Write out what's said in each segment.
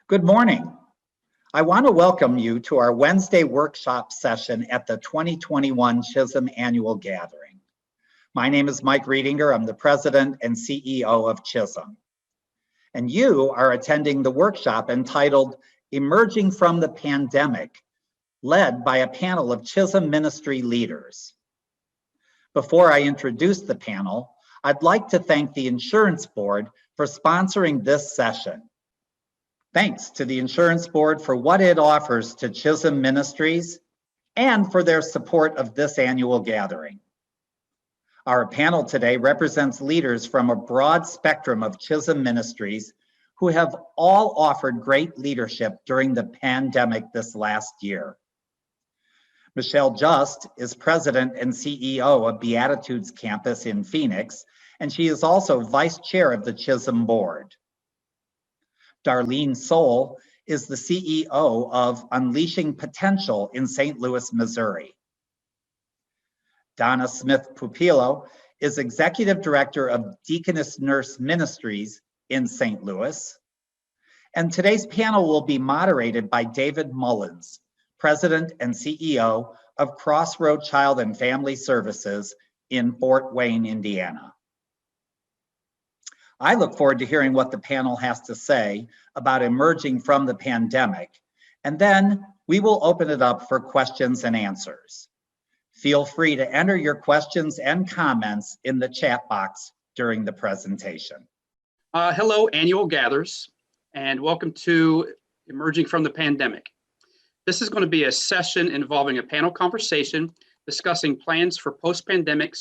Good morning. I want to welcome you to our Wednesday workshop session at the 2021 Chisholm Annual Gathering. My name is Mike Riedinger. I'm the President and CEO of Chisholm. And you are attending the workshop entitled Emerging from the Pandemic, led by a panel of Chisholm ministry leaders. Before I introduce the panel, I'd like to thank the Insurance Board for sponsoring this session. Thanks to the Insurance Board for what it offers to Chisholm Ministries and for their support of this annual gathering. Our panel today represents leaders from a broad spectrum of Chisholm Ministries who have all offered great leadership during the pandemic this last year. Michelle Just is President and CEO of Beatitudes Campus in Phoenix, and she is also Vice Chair of the Chisholm Board. Darlene Soule is the CEO of Unleashing Potential in St. Louis, Missouri. Donna Papillo is Executive Director of Deaconess Nurse Ministries in St. Louis. And today's panel will be moderated by David Mullins, President and CEO of Crossroad Child and Family Services in Fort Wayne, Indiana. I look forward to hearing what the panel has to say about emerging from the pandemic, and then we will open it up for questions and answers. Feel free to enter your questions and comments in the chat box during the presentation. Hello, annual gatherers, and welcome to Emerging from the Pandemic. This is going to be a session involving a panel conversation discussing plans for post-pandemic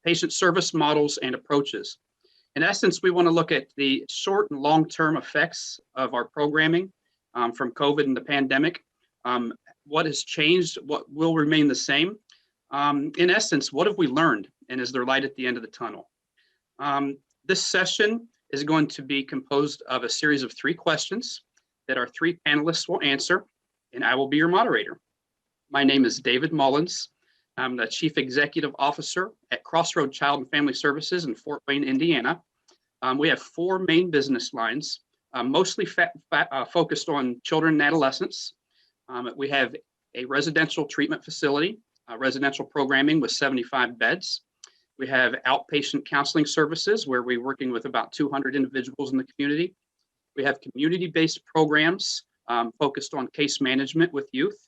patient service models and approaches. In essence, we want to look at the short and long-term effects of our programming from COVID and the pandemic. What has changed? What will remain the same? In essence, what have we learned? And is there light at the end of the tunnel? This session is going to be composed of a series of 3 questions that our 3 panelists will answer, and I will be your moderator. My name is David Mullins. I'm the Chief Executive Officer at Crossroad Child and Family Services in Fort Wayne, Indiana. We have 4 main business lines, mostly focused on children and adolescents. We have a residential treatment facility, residential programming with 75 beds. We have outpatient counseling services where we're working with about 200 individuals in the community. We have community-based programs focused on case management with youth.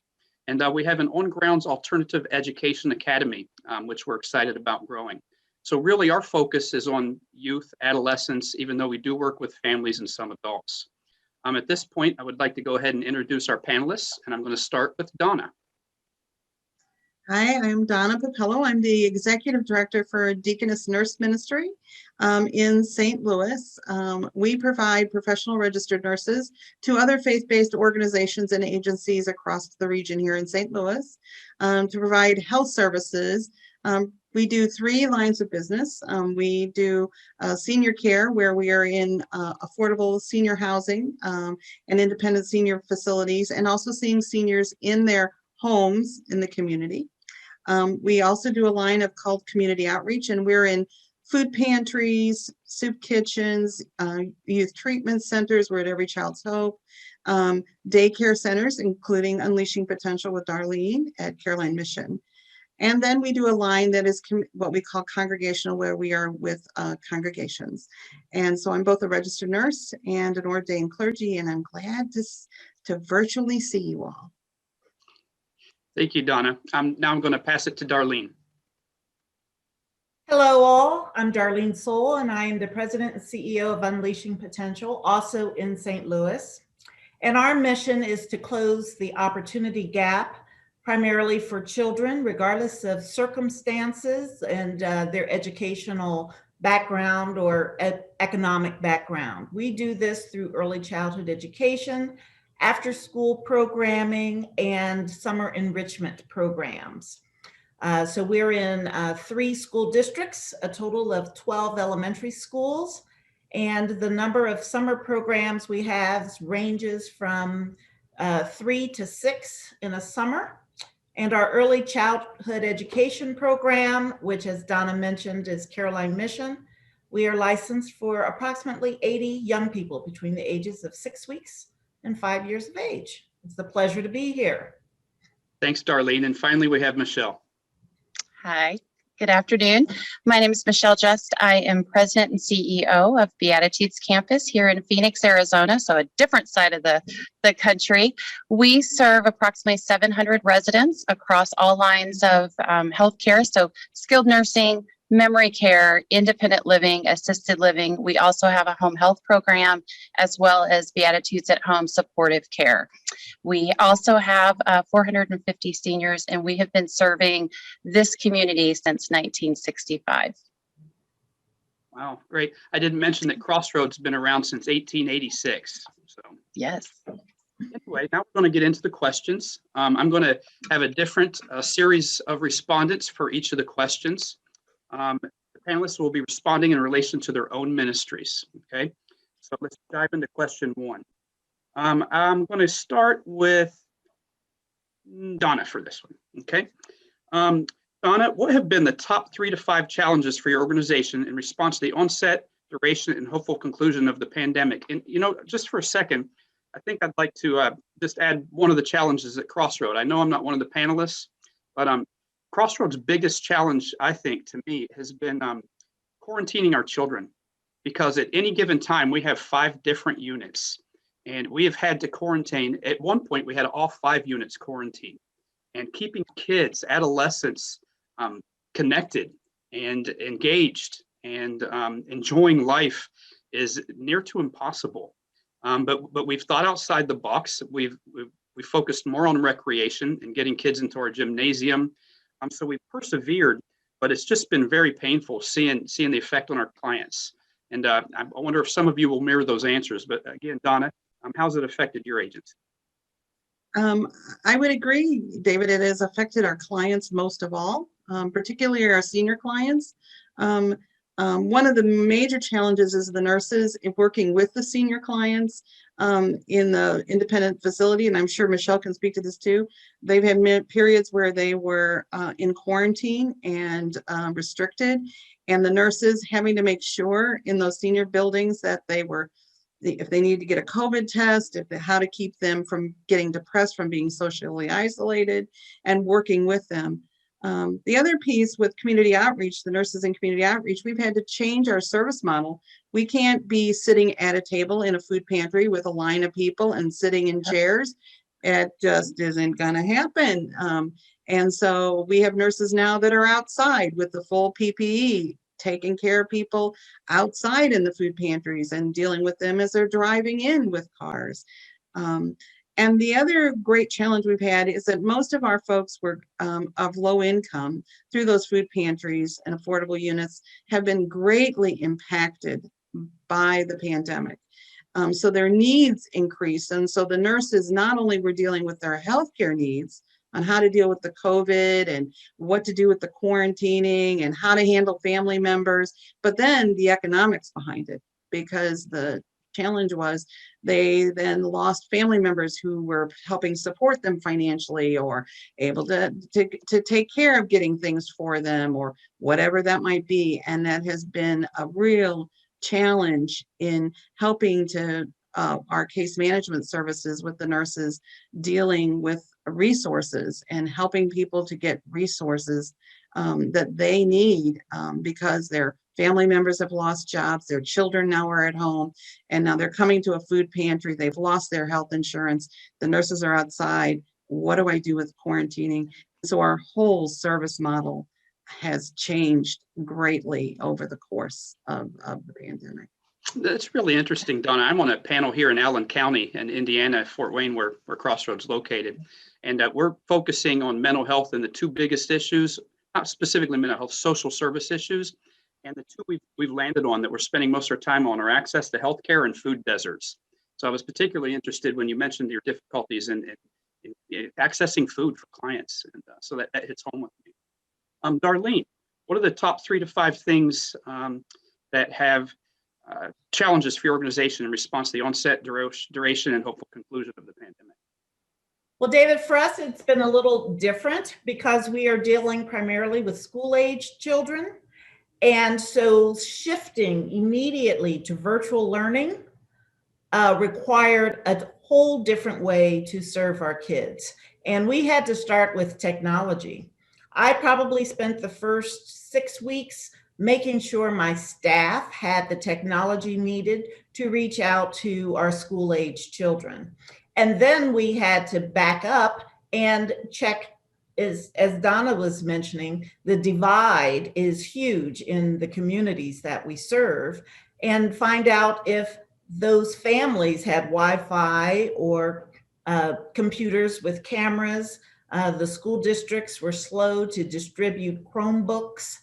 And we have an on-grounds alternative education academy, which we're excited about growing. So really our focus is on youth, adolescents, even though we do work with families and some adults. At this point, I would like to go ahead and introduce our panelists, and I'm going to start with Donna. Hi, I'm Donna Papillo. I'm the Executive Director for Deaconess Nurse Ministry in St. Louis. We provide professional registered nurses to other faith-based organizations and agencies across the region here in St. Louis to provide health services. We do 3 lines of business. We do senior care, where we are in affordable senior housing and independent senior facilities, and also seeing seniors in their homes in the community. We also do a line called community outreach, and we're in food pantries, soup kitchens, youth treatment centers. We're at Every Child's Hope, daycare centers, including Unleashing Potential with Darlene at Caroline Mission. And then we do a line that is what we call congregational, where we are with congregations. And so I'm both a registered nurse and an ordained clergy, and I'm glad to virtually see you all. Thank you, Donna. Now I'm going to pass it to Darlene. Hello all, I'm Darlene Soule, and I am the President and CEO of Unleashing Potential, also in St. Louis. And our mission is to close the opportunity gap, primarily for children, regardless of circumstances and their educational background or economic background. We do this through early childhood education, after school programming, and summer enrichment programs. So we're in 3 school districts, a total of 12 elementary schools, and the number of summer programs we have ranges from 3 to 6 in a summer. And our early childhood education program, which, as Donna mentioned, is Caroline Mission, we are licensed for approximately 80 young people between the ages of 6 weeks and 5 years of age. It's a pleasure to be here. Thanks, Darlene. And finally, we have Michelle. Hi, good afternoon. My name is Michelle Just. I am President and CEO of Beatitudes Campus here in Phoenix, Arizona, so a different side of the country. We serve approximately 700 residents across all lines of healthcare, so skilled nursing, memory care, independent living, assisted living. We also have a home health program as well as Beatitudes at Home supportive care. We also have 450 seniors, and we have been serving this community since 1965. Wow, great. I didn't mention that Crossroads has been around since 1886. So Yes. anyway, now we're going to get into the questions. I'm going to have a different series of respondents for each of the questions. The panelists will be responding in relation to their own ministries. Okay, so let's dive into question one. I'm going to start with Donna for this one. Okay, Donna, what have been the top 3 to 5 challenges for your organization in response to the onset, duration, and hopeful conclusion of the pandemic? And just for a second, I think I'd like to just add one of the challenges at Crossroad. I know I'm not one of the panelists, but Crossroads' biggest challenge, I think, to me, has been quarantining our children, because at any given time, we have 5 different units, and we have had to quarantine. At one point, we had all 5 units quarantined, and keeping kids, adolescents, connected and engaged and enjoying life is near to impossible. But we've thought outside the box. We've focused more on recreation and getting kids into our gymnasium. So we've persevered, but it's just been very painful seeing the effect on our clients. And I wonder if some of you will mirror those answers. But again, Donna, how's it affected your agents? I would agree, David. It has affected our clients most of all, particularly our senior clients. One of the major challenges is the nurses working with the senior clients in the independent facility, and I'm sure Michelle can speak to this too. They've had periods where they were in quarantine and restricted, and the nurses having to make sure in those senior buildings that they were, if they need to get a COVID test, how to keep them from getting depressed from being socially isolated, and working with them. The other piece with community outreach, the nurses in community outreach, we've had to change our service model. We can't be sitting at a table in a food pantry with a line of people and sitting in chairs. It just isn't going to happen. And so we have nurses now that are outside with the full PPE, taking care of people outside in the food pantries and dealing with them as they're driving in with cars. And the other great challenge we've had is that most of our folks were of low income through those food pantries and affordable units have been greatly impacted by the pandemic. So their needs increased. And so the nurses not only were dealing with their healthcare needs on how to deal with the COVID and what to do with the quarantining and how to handle family members, but then the economics behind it, because the challenge was they then lost family members who were helping support them financially or able to take care of getting things for them or whatever that might be. And that has been a real challenge in helping to our case management services with the nurses dealing with resources and helping people to get resources that they need because their family members have lost jobs, their children now are at home, and now they're coming to a food pantry. They've lost their health insurance. The nurses are outside. What do I do with quarantining? So our whole service model has changed greatly over the course of the pandemic. That's really interesting, Donna. I'm on a panel here in Allen County in Indiana, Fort Wayne, where Crossroads is located. And we're focusing on mental health and the 2 biggest issues, not specifically mental health, social service issues. And the 2 we've landed on that we're spending most of our time on are access to healthcare and food deserts. So I was particularly interested when you mentioned your difficulties in accessing food for clients. And so that hits home with me. Darlene, what are the top 3 to 5 things that have challenges for your organization in response to the onset, duration, and hopeful conclusion of the pandemic? Well, David, for us, it's been a little different because we are dealing primarily with school-age children. And so shifting immediately to virtual learning required a whole different way to serve our kids. And we had to start with technology. I probably spent the first 6 weeks making sure my staff had the technology needed to reach out to our school-age children. And then we had to back up and check, as Donna was mentioning, the divide is huge in the communities that we serve, and find out if those families had Wi-Fi or computers with cameras. The school districts were slow to distribute Chromebooks.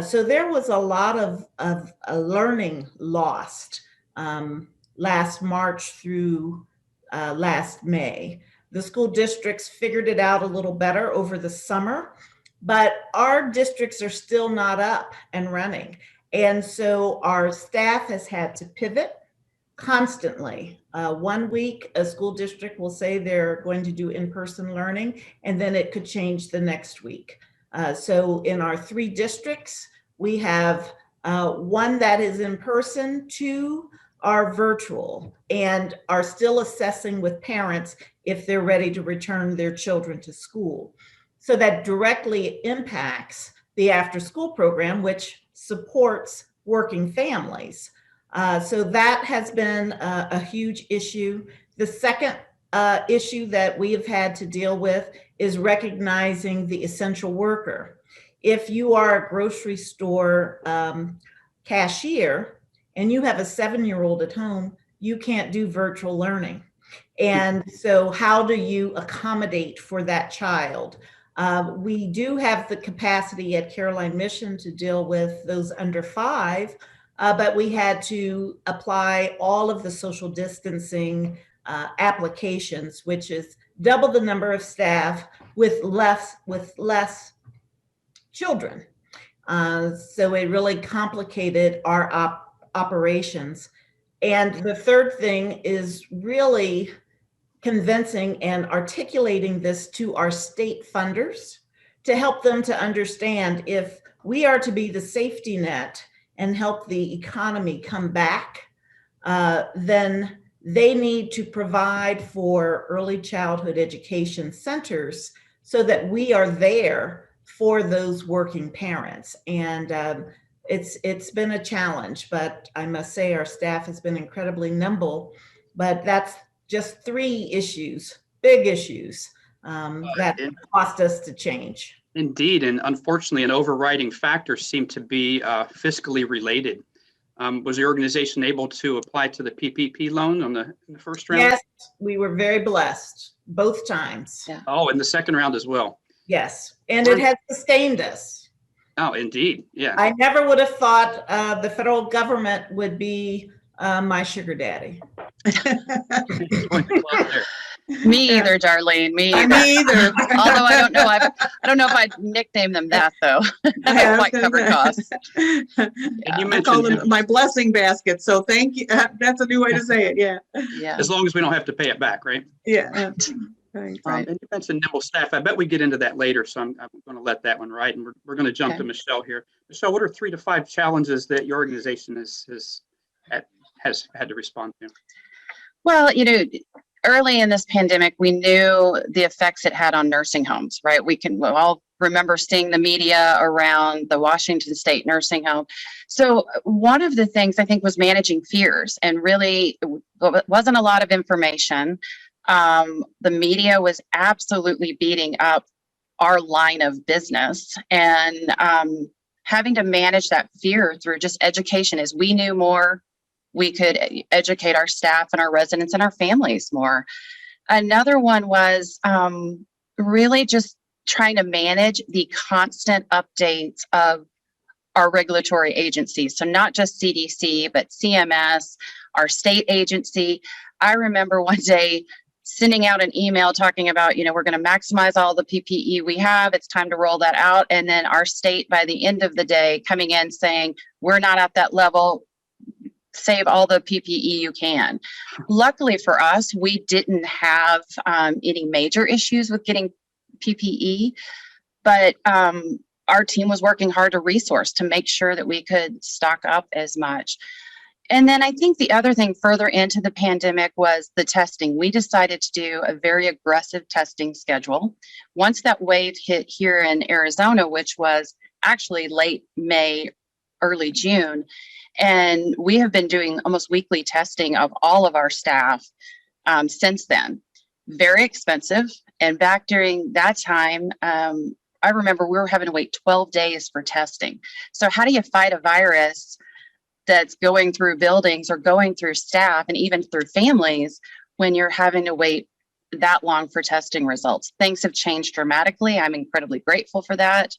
So there was a lot of learning lost last March through last May. The school districts figured it out a little better over the summer, but our districts are still not up and running. And so our staff has had to pivot constantly. 1 week, a school district will say they're going to do in-person learning, and then it could change the next week. So in our 3 districts, we have 1 that is in person, 2 are virtual, and are still assessing with parents if they're ready to return their children to school. So that directly impacts the after-school program, which supports working families. So that has been a huge issue. The second issue that we have had to deal with is recognizing the essential worker. If you are a grocery store cashier and you have a 7-year-old at home, you can't do virtual learning. And so how do you accommodate for that child? We do have the capacity at Caroline Mission to deal with those under 5, but we had to apply all of the social distancing applications, which is double the number of staff with less children. So it really complicated our operations. And the third thing is really convincing and articulating this to our state funders to help them to understand if we are to be the safety net and help the economy come back, then they need to provide for early childhood education centers so that we are there for those working parents. And it's been a challenge, but I must say our staff has been incredibly nimble. But that's just 3 issues, big issues that cost us to change. Indeed, and unfortunately, an overriding factor seemed to be fiscally related. Was the organization able to apply to the PPP loan in the first round? Yes, we were very blessed both times. Yeah. Oh, in the second round as well. Yes, and it has sustained us. Oh, indeed. Yeah. I never would have thought the federal government would be my sugar daddy. Me either, Darlene. Me either. Me either. Although I don't know if I'd nickname them that though. I don't quite cover costs. And you I call mentioned them my blessing basket. So thank you. That's a new way to say it. Yeah. Yeah. as long as we don't have to pay it back, right? Yeah. Right. Right. And you mentioned nimble staff. I bet we get into that later, so I'm going to let that one ride. And we're going to jump Okay. to Michelle here. Michelle, what are 3 to 5 challenges that your organization has had to respond to? Well, early in this pandemic, we knew the effects it had on nursing homes, right? We all remember seeing the media around the Washington State nursing home. So one of the things I think was managing fears, and really wasn't a lot of information. The media was absolutely beating up our line of business, and having to manage that fear through just education. As we knew more, we could educate our staff and our residents and our families more. Another one was really just trying to manage the constant updates of our regulatory agencies. So not just CDC, but CMS, our state agency. I remember one day sending out an email talking about, we're going to maximize all the PPE we have. It's time to roll that out. And then our state, by the end of the day, coming in saying, we're not at that level. Save all the PPE you can. Luckily for us, we didn't have any major issues with getting PPE, but our team was working hard to resource to make sure that we could stock up as much. And then I think the other thing further into the pandemic was the testing. We decided to do a very aggressive testing schedule. Once that wave hit here in Arizona, which was actually late May, early June, and we have been doing almost weekly testing of all of our staff since then. Very expensive. And back during that time, I remember we were having to wait 12 days for testing. So how do you fight a virus that's going through buildings or going through staff and even through families when you're having to wait that long for testing results? Things have changed dramatically. I'm incredibly grateful for that.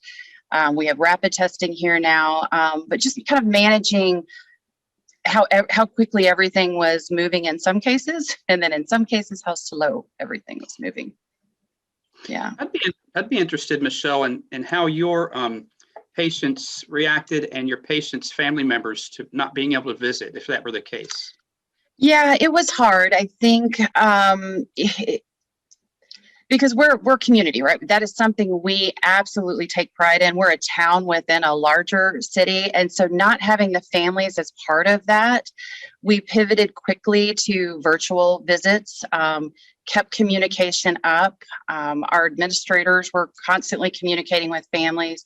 We have rapid testing here now, but just kind of managing how quickly everything was moving in some cases, and then in some cases, how slow everything was moving. Yeah. I'd be interested, Michelle, in how your patients reacted and your patients' family members to not being able to visit, if that were the case. Yeah, it was hard. I think because we're community, right? That is something we absolutely take pride in. We're a town within a larger city. And so not having the families as part of that, we pivoted quickly to virtual visits, kept communication up. Our administrators were constantly communicating with families.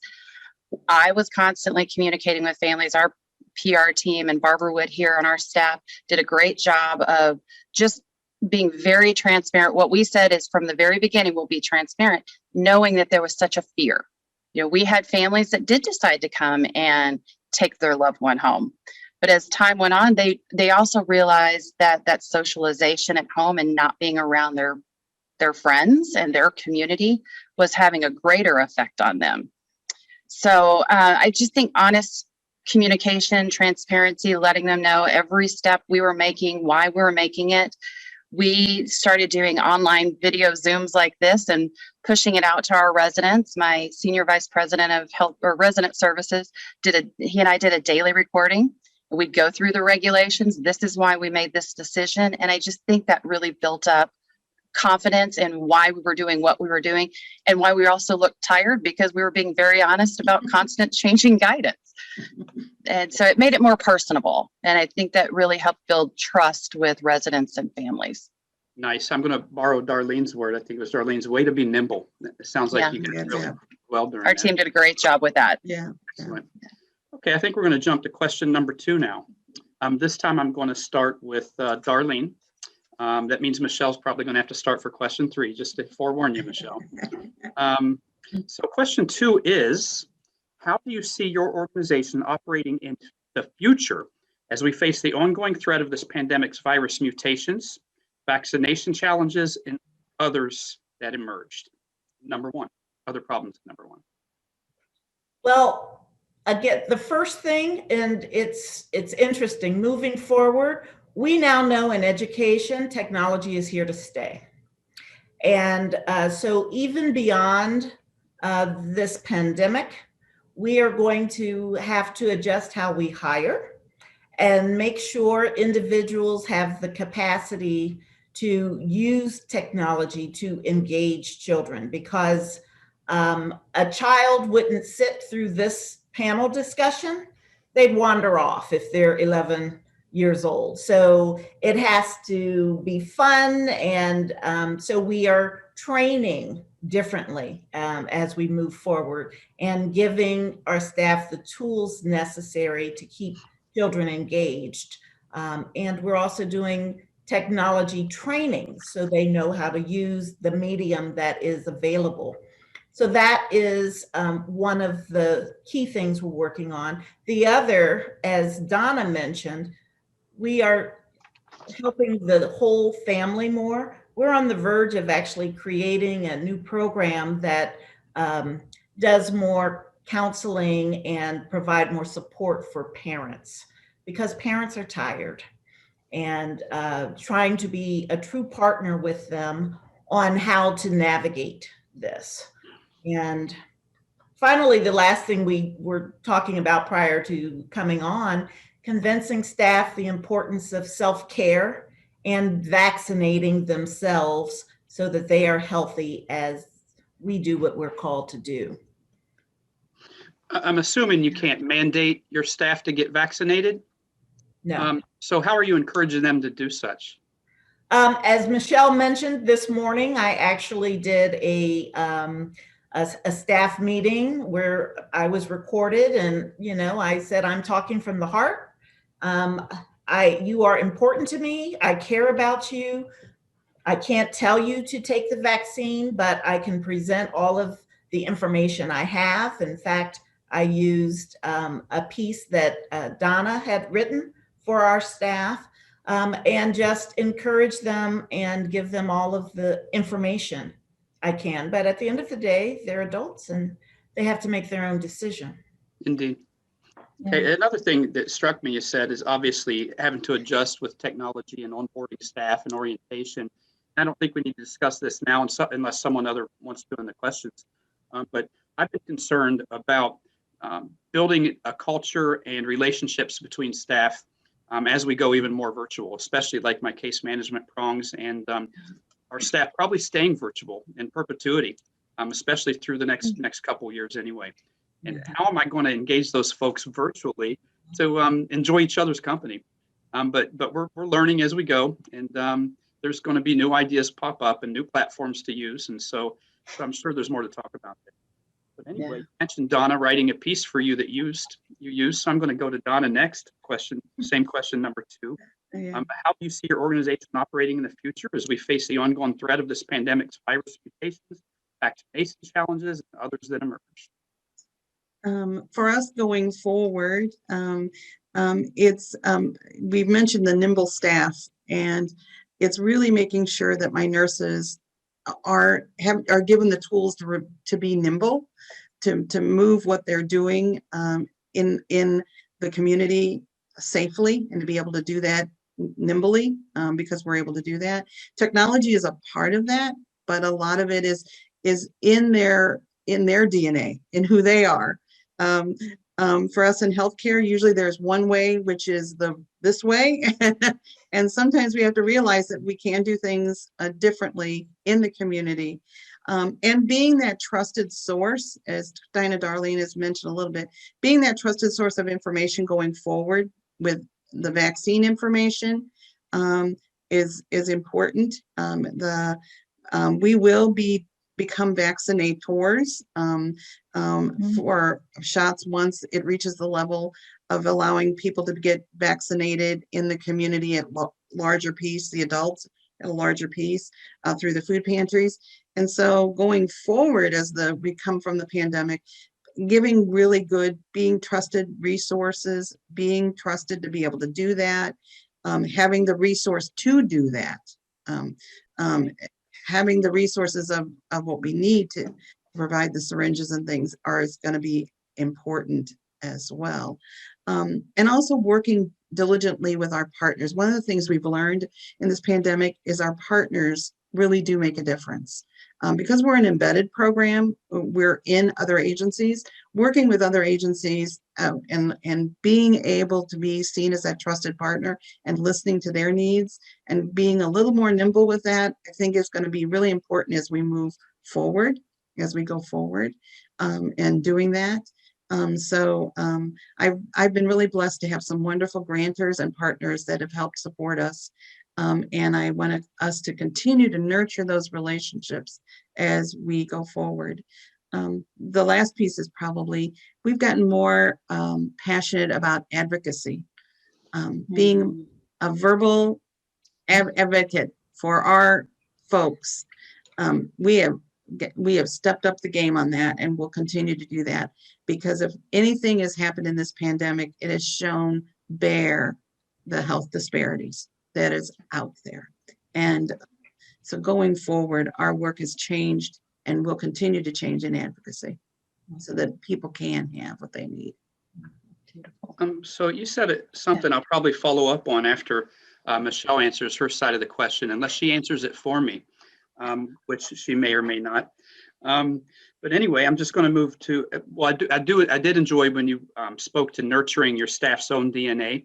I was constantly communicating with families. Our PR team and Barbara Wood here on our staff did a great job of just being very transparent. What we said is from the very beginning, we'll be transparent, knowing that there was such a fear. You know, we had families that did decide to come and take their loved one home. But as time went on, they also realized that socialization at home and not being around their friends and their community was having a greater effect on them. So I just think honest communication, transparency, letting them know every step we were making, why we were making it. We started doing online video Zooms like this and pushing it out to our residents. My senior vice president of health or resident services he and I did a daily recording. We'd go through the regulations. This is why we made this decision. And I just think that really built up confidence in why we were doing what we were doing, and why we also looked tired, because we were being very honest about constant changing guidance. And so it made it more personable. And I think that really helped build trust with residents and families. Nice. I'm going to borrow Darlene's word. I think it was Darlene's way to be nimble. It sounds like you guys really well during Our team did a great job with that. Yeah. Excellent. Okay, I think we're going to jump to question number 2 now. This time I'm going to start with Darlene. That means Michelle's probably going to have to start for question 3, just to forewarn you, Michelle. So question 2 is, how do you see your organization operating in the future as we face the ongoing threat of this pandemic's virus mutations, vaccination challenges, and others that emerged? Number 1, other problems, number 1. Well, again, the first thing, and it's interesting, moving forward, we now know in education, technology is here to stay. And so even beyond this pandemic, we are going to have to adjust how we hire and make sure individuals have the capacity to use technology to engage children, because a child wouldn't sit through this panel discussion. They'd wander off if they're 11 years old. So it has to be fun. And so we are training differently as we move forward, and giving our staff the tools necessary to keep children engaged. And we're also doing technology training so they know how to use the medium that is available. So that is one of the key things we're working on. The other, as Donna mentioned, we are helping the whole family more. We're on the verge of actually creating a new program that does more counseling and provide more support for parents, because parents are tired, and trying to be a true partner with them on how to navigate this. And finally, the last thing we were talking about prior to coming on, convincing staff the importance of self-care and vaccinating themselves so that they are healthy as we do what we're called to do. I'm assuming you can't mandate your staff to get vaccinated. No. So how are you encouraging them to do such? As Michelle mentioned this morning, I actually did a staff meeting where I was recorded, and I said, I'm talking from the heart. You are important to me. I care about you. I can't tell you to take the vaccine, but I can present all of the information I have. In fact, I used a piece that Donna had written for our staff, and just encourage them and give them all of the information I can. But at the end of the day, they're adults and they have to make their own decision. Indeed. Okay, another thing that struck me, you said, is obviously having to adjust with technology and onboarding staff and orientation. I don't think we need to discuss this now unless someone other wants to in the questions. But I've been concerned about building a culture and relationships between staff as we go even more virtual, especially like my case management prongs and our staff probably staying virtual in perpetuity, especially through the next couple of years anyway. And how am I going to engage those folks virtually to enjoy each other's company? But we're learning as we go, and there's going to be new ideas pop up and new platforms to use. And so I'm sure there's more to talk about there. But anyway, you mentioned Donna writing a piece for you that you used. So I'm going to go to Donna next question. Same question number 2. How do you see your organization operating in the future as we face the ongoing threat of this pandemic's virus mutations, vaccination challenges, and others that emerge? For us going forward, we've mentioned the nimble staff, and it's really making sure that my nurses are given the tools to be nimble, to move what they're doing in the community safely, and to be able to do that nimbly, because we're able to do that. Technology is a part of that, but a lot of it is in their DNA, in who they are. For us in healthcare, usually there's one way, which is this way, and sometimes we have to realize that we can do things differently in the community. And being that trusted source, as Dinah Darlene has mentioned a little bit, being that trusted source of information going forward with the vaccine information is important. We will become vaccinators for shots once it reaches the level of allowing people to get vaccinated in the community at larger piece, the adults at a larger piece through the food pantries. And so going forward, as we come from the pandemic, giving really good, being trusted resources, being trusted to be able to do that, having the resource to do that, having the resources of what we need to provide the syringes and things is going to be important as well. And also working diligently with our partners. One of the things we've learned in this pandemic is our partners really do make a difference. Because we're an embedded program, we're in other agencies, working with other agencies and being able to be seen as that trusted partner and listening to their needs and being a little more nimble with that, I think is going to be really important as we move forward, as we go forward, and doing that. I've been really blessed to have some wonderful grantors and partners that have helped support us. And I want us to continue to nurture those relationships as we go forward. The last piece is probably, we've gotten more passionate about advocacy, being a verbal advocate for our folks. We have stepped up the game on that, and we'll continue to do that, because if anything has happened in this pandemic, it has shown bare the health disparities that is out there. And so going forward, our work has changed and will continue to change in advocacy so that people can have what they need. So you said something I'll probably follow up on after Michelle answers her side of the question, unless she answers it for me, which she may or may not. But anyway, I'm just going to move to, well, I did enjoy when you spoke to nurturing your staff's own DNA.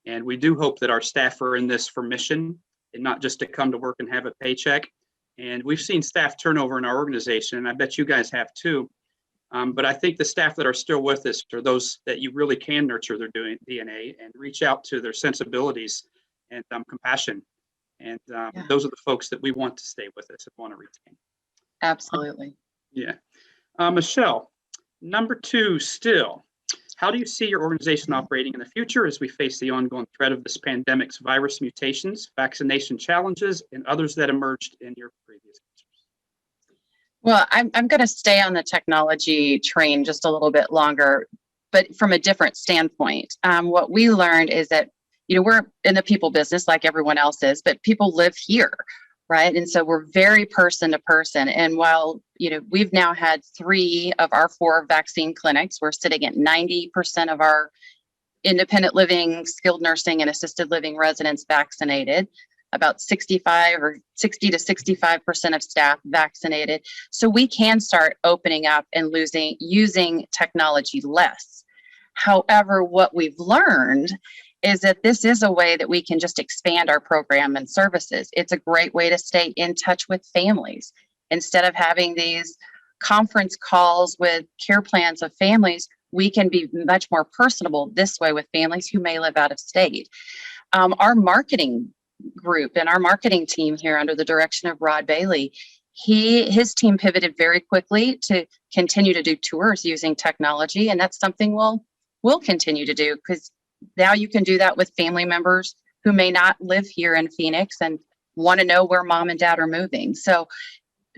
And we do hope that our staff are in this for mission and not just to come to work and have a paycheck. And we've seen staff turnover in our organization, and I bet you guys have too. But I think the staff that are still with us are those that you really can nurture their DNA and reach out to their sensibilities and compassion. And those are the folks that we want to stay with us and want to retain. Absolutely. Yeah. Michelle, number 2 still. How do you see your organization operating in the future as we face the ongoing threat of this pandemic's virus mutations, vaccination challenges, and others that emerged in your previous answers? Well, I'm going to stay on the technology train just a little bit longer, but from a different standpoint. What we learned is that, we're in the people business like everyone else is, but people live here, right? And so we're very person to person. And while, we've now had 3 of our 4 vaccine clinics, we're sitting at 90% of our independent living, skilled nursing, and assisted living residents vaccinated, about 60 to 65% of staff vaccinated. So we can start opening up and using technology less. However, what we've learned is that this is a way that we can just expand our program and services. It's a great way to stay in touch with families. Instead of having these conference calls with care plans of families, we can be much more personable this way with families who may live out of state. Our marketing group and our marketing team here under the direction of Rod Bailey, his team pivoted very quickly to continue to do tours using technology. And that's something we'll continue to do, because now you can do that with family members who may not live here in Phoenix and want to know where mom and dad are moving. So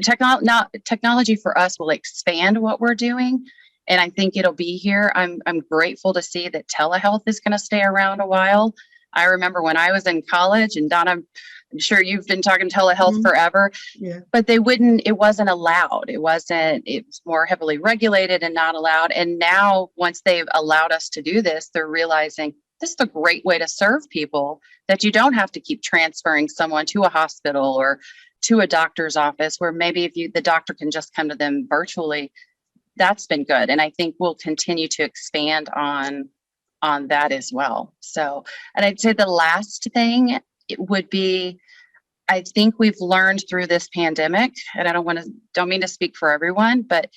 technology for us will expand what we're doing. And I think it'll be here. I'm grateful to see that telehealth is going to stay around a while. I remember when I was in college, and Donna, I'm sure you've been talking telehealth forever, but it wasn't allowed. It was more heavily regulated and not allowed. And now once they've allowed us to do this, they're realizing this is a great way to serve people, that you don't have to keep transferring someone to a hospital or to a doctor's office, where maybe the doctor can just come to them virtually. That's been good. And I think we'll continue to expand on that as well. So, and I'd say the last thing would be, I think we've learned through this pandemic, and I don't mean to speak for everyone, but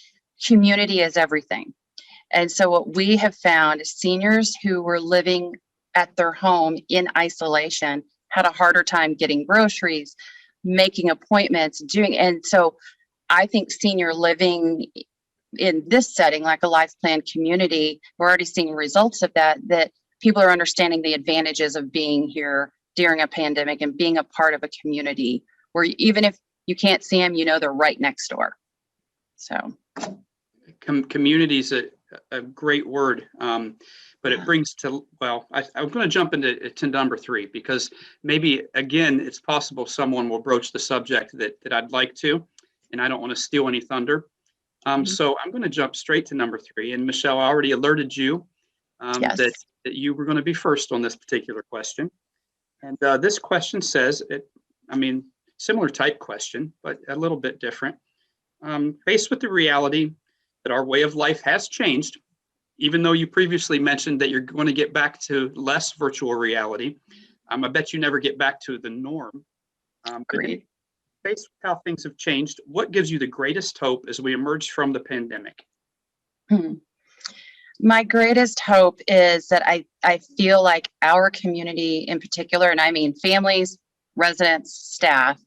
community is everything. And so what we have found is seniors who were living at their home in isolation had a harder time getting groceries, making appointments, and so I think senior living in this setting, like a life plan community, we're already seeing results of that people are understanding the advantages of being here during a pandemic and being a part of a community where even if you can't see them, they're right next door. So community is a great word, but it brings to, I'm going to jump into number 3, because maybe, again, it's possible someone will broach the subject that I'd like to, and I don't want to steal any thunder. So I'm going to jump straight to number 3. And Michelle, I already alerted you that you were going to be first on this particular question. And this question says, similar type question, but a little bit different. Faced with the reality that our way of life has changed, even though you previously mentioned that you're going to get back to less virtual reality, I bet you never get back to the norm. Faced with how things have changed, what gives you the greatest hope as we emerge from the pandemic? My greatest hope is that I feel like our community in particular, and I mean families, residents, staff,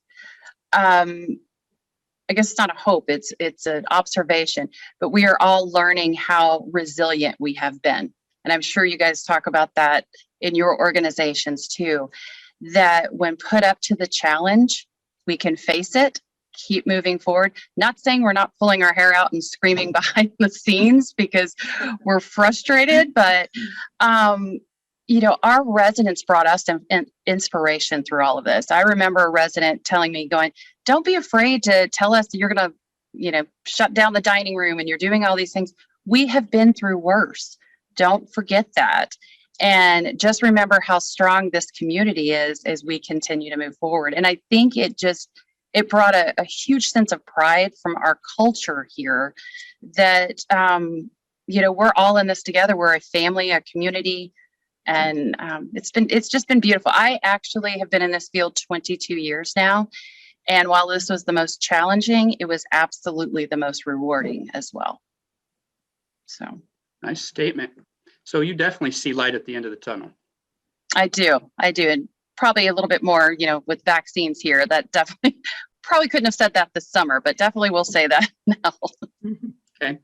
I guess it's not a hope, it's an observation, but we are all learning how resilient we have been. And I'm sure you guys talk about that in your organizations too, that when put up to the challenge, we can face it, keep moving forward. Not saying we're not pulling our hair out and screaming behind the scenes because we're frustrated, but our residents brought us inspiration through all of this. I remember a resident telling me, don't be afraid to tell us that you're going to, shut down the dining room and you're doing all these things. We have been through worse. Don't forget that. And just remember how strong this community is as we continue to move forward. And I think it brought a huge sense of pride from our culture here that, we're all in this together. We're a family, a community, and it's just been beautiful. I actually have been in this field 22 years now. And while this was the most challenging, it was absolutely the most rewarding as well. So Nice statement. So you definitely see light at the end of the tunnel. I do. And probably a little bit more, with vaccines here, that definitely probably couldn't have said that this summer, but definitely will say that now. Okay.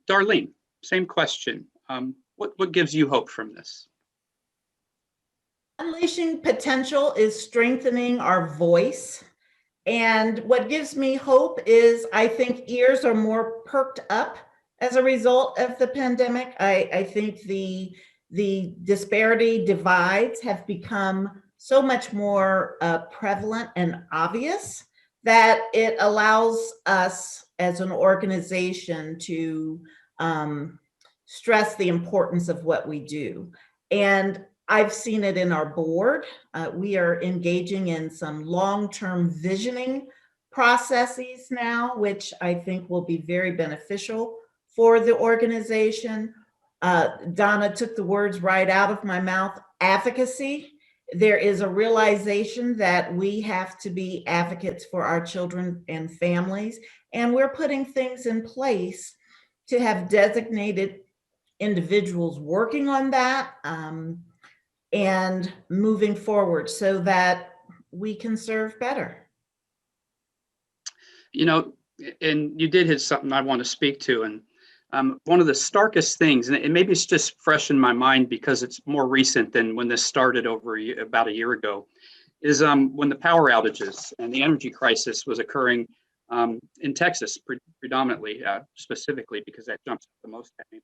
Darlene, same question. What gives you hope from this? Unleashing potential is strengthening our voice. And what gives me hope is I think ears are more perked up as a result of the pandemic. I think the disparity divides have become so much more prevalent and obvious that it allows us as an organization to stress the importance of what we do. And I've seen it in our board. We are engaging in some long-term visioning processes now, which I think will be very beneficial for the organization. Donna took the words right out of my mouth, advocacy. There is a realization that we have to be advocates for our children and families, and we're putting things in place to have designated individuals working on that and moving forward so that we can serve better. And you did hit something I want to speak to. And one of the starkest things, and maybe it's just fresh in my mind because it's more recent than when this started about a year ago, is when the power outages and the energy crisis was occurring in Texas predominantly, specifically because that jumps up the most at me.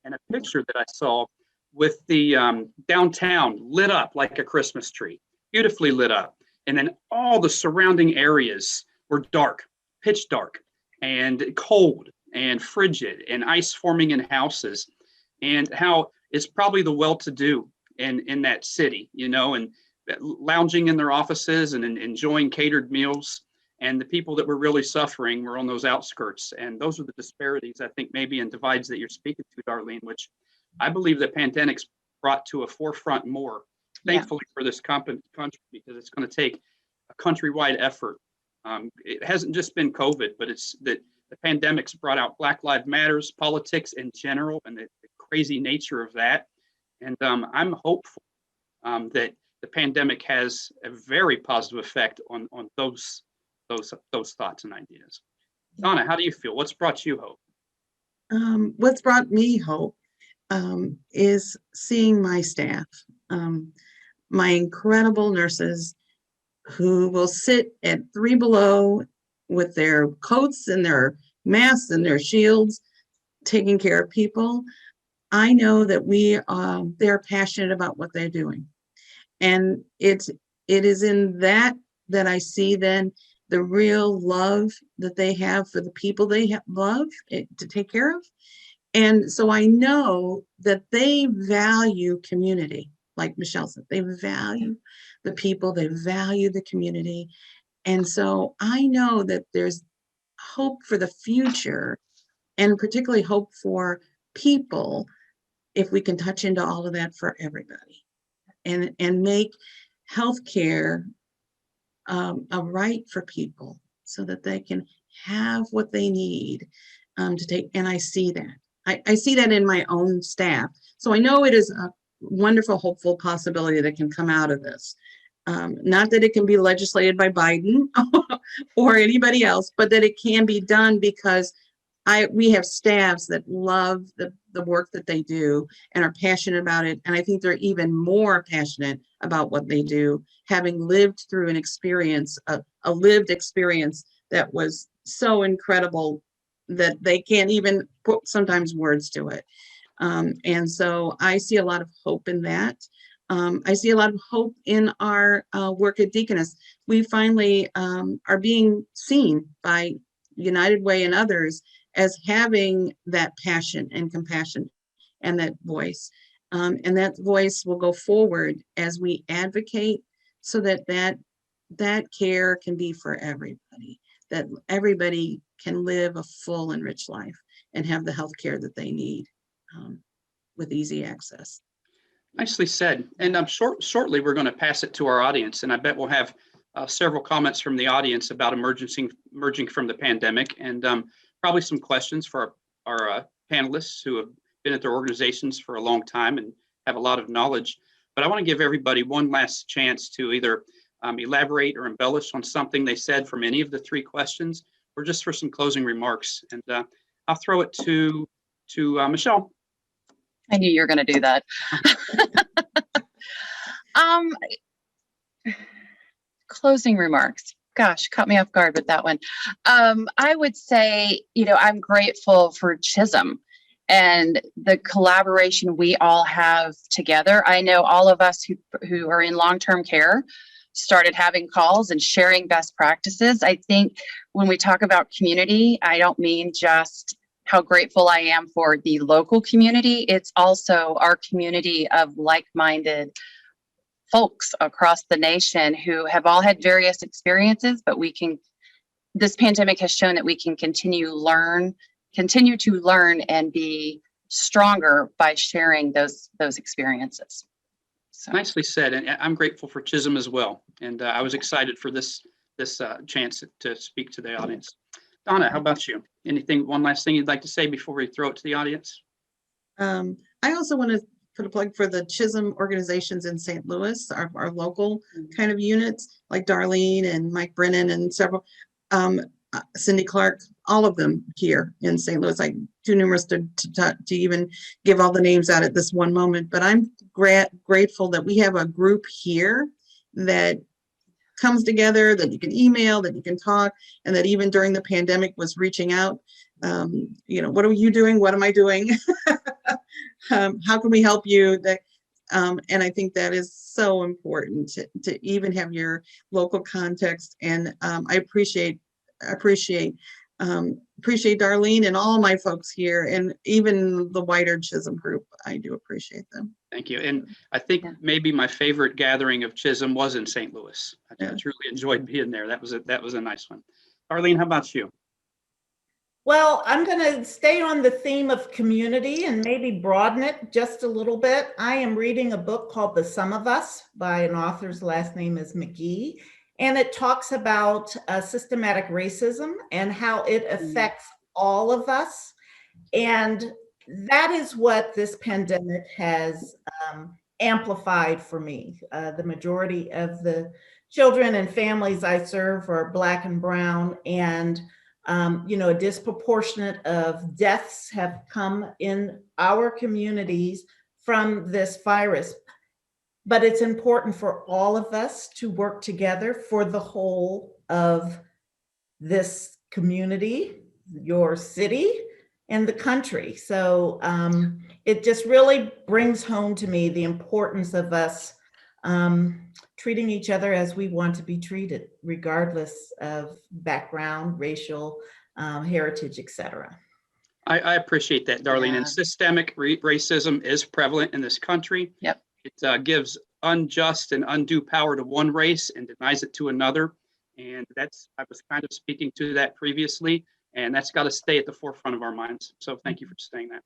And a picture that I saw with the downtown lit up like a Christmas tree, beautifully lit up. And then all the surrounding areas were dark, pitch dark, and cold and frigid, and ice forming in houses. And how it's probably the well-to-do in that city, and lounging in their offices and enjoying catered meals. And the people that were really suffering were on those outskirts. And those are the disparities, I think, maybe and divides that you're speaking to, Darlene, which I believe the pandemic's brought to a forefront more, thankfully, for this country, because it's going to take a countrywide effort. It hasn't just been COVID, but it's that the pandemic's brought out Black Lives Matters, politics in general, and the crazy nature of that. And I'm hopeful that the pandemic has a very positive effect on those thoughts and ideas. Donna, how do you feel? What's brought you hope? What's brought me hope is seeing my staff, my incredible nurses who will sit at 3 below with their coats and their masks and their shields, taking care of people. I know that they're passionate about what they're doing. And it is in that I see then the real love that they have for the people they love to take care of. And so I know that they value community, like Michelle said, they value the people, they value the community. And so I know that there's hope for the future, and particularly hope for people if we can touch into all of that for everybody and make healthcare a right for people so that they can have what they need to take. And I see that. I see that in my own staff. So I know it is a wonderful, hopeful possibility that can come out of this. Not that it can be legislated by Biden or anybody else, but that it can be done because we have staffs that love the work that they do and are passionate about it. And I think they're even more passionate about what they do, having lived through an experience, a lived experience that was so incredible that they can't even put sometimes words to it. And so I see a lot of hope in that. I see a lot of hope in our work at Deaconess. We finally are being seen by United Way and others as having that passion and compassion and that voice. And that voice will go forward as we advocate so that care can be for everybody, that everybody can live a full and rich life and have the health care that they need with easy access. Nicely said. And shortly, we're going to pass it to our audience. And I bet we'll have several comments from the audience about emerging from the pandemic, and probably some questions for our panelists who have been at their organizations for a long time and have a lot of knowledge. But I want to give everybody one last chance to either elaborate or embellish on something they said from any of the three questions, or just for some closing remarks. And I'll throw it to Michelle. I knew you were going to do that. Closing remarks. Gosh, caught me off guard with that one. I would say, I'm grateful for Chisholm and the collaboration we all have together. I know all of us who are in long-term care started having calls and sharing best practices. I think when we talk about community, I don't mean just how grateful I am for the local community. It's also our community of like-minded folks across the nation who have all had various experiences, but this pandemic has shown that we can continue to learn and be stronger by sharing those experiences. So. Nicely said, and I'm grateful for Chisholm as well. And I was excited for this chance to speak to the audience. Donna, how about you? One last thing you'd like to say before we throw it to the audience? I also want to put a plug for the Chisholm organizations in St. Louis, our local kind of units, like Darlene and Mike Brennan and several, Cindy Clark, all of them here in St. Louis. Like too numerous to even give all the names out at this one moment, but I'm grateful that we have a group here that comes together, that you can email, that you can talk, and that even during the pandemic was reaching out. What are you doing? What am I doing? How can we help you? And I think that is so important to even have your local context. And I appreciate Darlene and all my folks here, and even the wider Chisholm group. I do appreciate them. Thank you. And I think maybe my favorite gathering of Chisholm was in St. Louis. I truly enjoyed being there. That was a nice one. Darlene, how about you? Well, I'm going to stay on the theme of community and maybe broaden it just a little bit. I am reading a book called The Sum of Us by an author's last name is McGee, and it talks about systematic racism and how it affects all of us. And that is what this pandemic has amplified for me. The majority of the children and families I serve are Black and brown, and a disproportionate of deaths have come in our communities from this virus. But it's important for all of us to work together for the whole of this community, your city, and the country. So it just really brings home to me the importance of us treating each other as we want to be treated, regardless of background, racial, heritage, etc. I appreciate that, Darlene. Yeah. And systemic racism is prevalent in this country. Yep. It gives unjust and undue power to one race and denies it to another. And I was kind of speaking to that previously, and that's got to stay at the forefront of our minds. So thank you for saying that.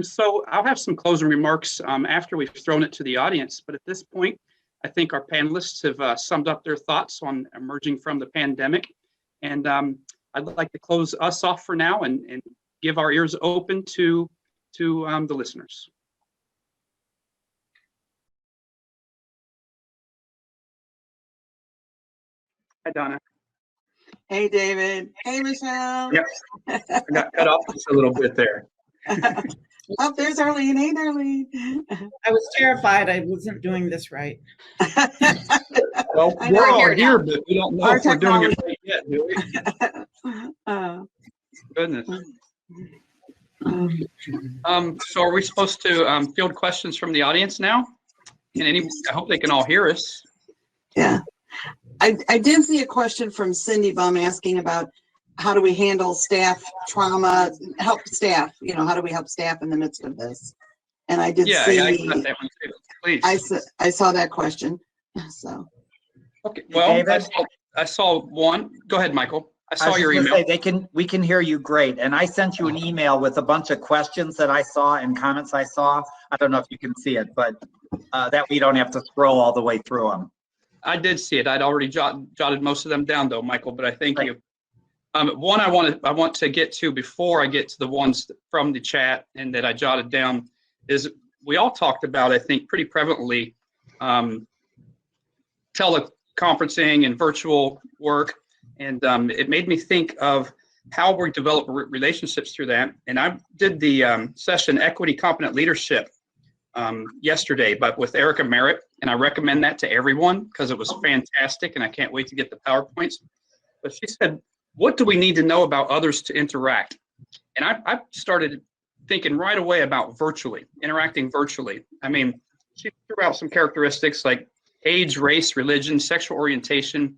So I'll have some closing remarks after we've thrown it to the audience. But at this point, I think our panelists have summed up their thoughts on emerging from the pandemic. And I'd like to close us off for now and give our ears open to the listeners. Hi, Donna. Hey, David. Hey, Michelle. Yep. I got cut off just a little bit there. Oh, there's Arlene. Hey, Darlene. I was terrified I wasn't doing this right. Well, I we're know. all here, but we don't know Our if we're doing it right yet, do we? Goodness. So are we supposed to field questions from the audience now? I hope they can all hear us. Yeah. I did see a question from Cindy Bum asking about how do we handle staff trauma, help staff, how do we help staff in the midst of this? And I did see, I got that one too. Please. I saw that question. So. Okay, well, David? I saw one. Go ahead, Michael. I saw your just email. gonna say, we can hear you great. And I sent you an email with a bunch of questions that I saw and comments I saw. I don't know if you can see it, but that we don't have to scroll all the way through them. I did see it. I'd already jotted most of them down though, Michael, but I thank you. One I want to get to before I get to the ones from the chat and that I jotted down is we all talked about, I think, pretty prevalently teleconferencing and virtual work, and it made me think of how we develop relationships through that. And I did the session Equity Competent Leadership yesterday, but with Erica Merritt, and I recommend that to everyone because it was fantastic, and I can't wait to get the PowerPoints. But she said, what do we need to know about others to interact? And I started thinking right away about interacting virtually. I mean, she threw out some characteristics like age, race, religion, sexual orientation.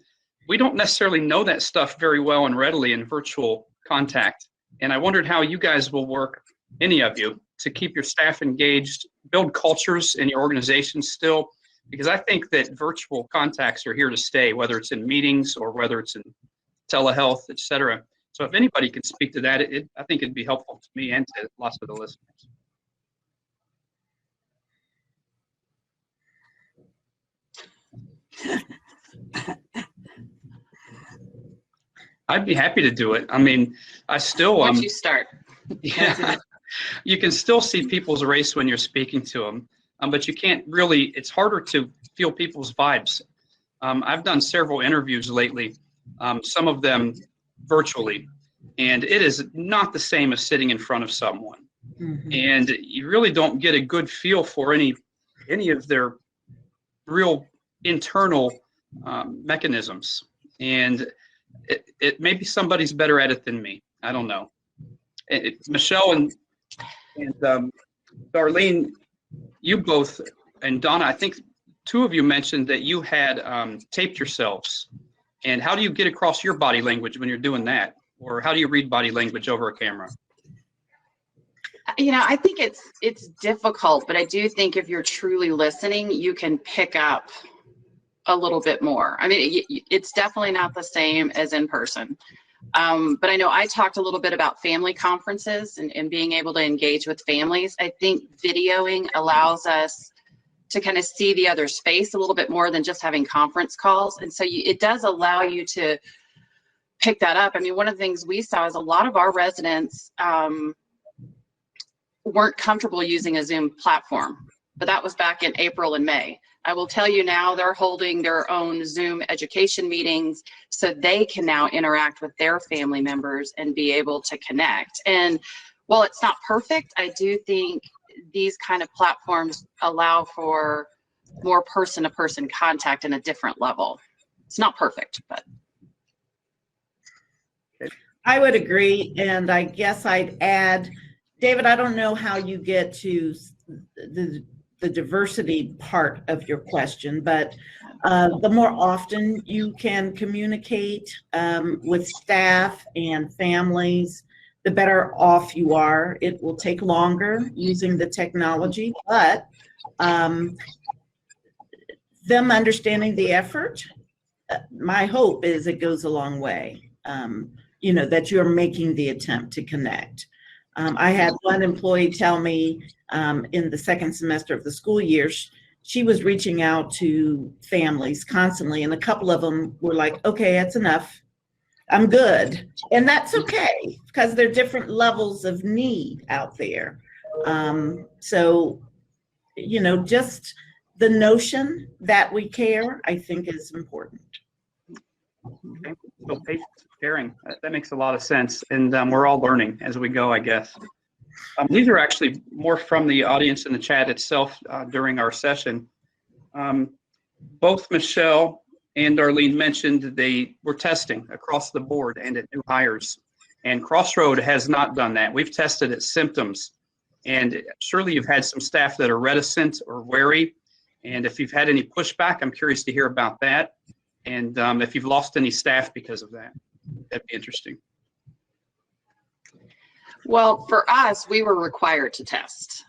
We don't necessarily know that stuff very well and readily in virtual contact. And I wondered how you guys will work, any of you, to keep your staff engaged, build cultures in your organization still, because I think that virtual contacts are here to stay, whether it's in meetings or whether it's in telehealth, et cetera. So if anybody can speak to that, I think it'd be helpful to me and to lots of the listeners. I'd be happy to do it. I mean, I still Once you start. Yeah, you can still see people's race when you're speaking to them, but you can't really. It's harder to feel people's vibes. I've done several interviews lately, some of them virtually, and it is not the same as sitting in front of someone. Mm-hmm. And you really don't get a good feel for any of their real internal mechanisms. And it maybe somebody's better at it than me. I don't know. Michelle and Darlene, you both, and Donna, I think two of you mentioned that you had taped yourselves. And how do you get across your body language when you're doing that? Or how do you read body language over a camera? You know, I think it's difficult, but I do think if you're truly listening, you can pick up a little bit more. I mean, it's definitely not the same as in person. But I know I talked a little bit about family conferences and being able to engage with families. I think videoing allows us to kind of see the other's face a little bit more than just having conference calls. And so it does allow you to pick that up. I mean, one of the things we saw is a lot of our residents weren't comfortable using a Zoom platform, but that was back in April and May. I will tell you now they're holding their own Zoom education meetings so they can now interact with their family members and be able to connect. And while it's not perfect, I do think these kind of platforms allow for more person-to-person contact in a different level. It's not perfect, but. I would agree. And I guess I'd add, David, I don't know how you get to the diversity part of your question, but the more often you can communicate with staff and families, the better off you are. It will take longer using the technology, but them understanding the effort, my hope is it goes a long way, you know, that you're making the attempt to connect. I had one employee tell me in the second semester of the school year, she was reaching out to families constantly, and a couple of them were like, okay, that's enough. I'm good. And that's okay, because there are different levels of need out there. So, you know, just the notion that we care, I think, is important. Okay. So patience, caring, that makes a lot of sense. And we're all learning as we go, I guess. These are actually more from the audience in the chat itself during our session. Both Michelle and Darlene mentioned they were testing across the board and at new hires. And Crossroad has not done that. We've tested at symptoms. And surely you've had some staff that are reticent or wary. And if you've had any pushback, I'm curious to hear about that. And if you've lost any staff because of that, that'd be interesting. Well, for us, we were required to test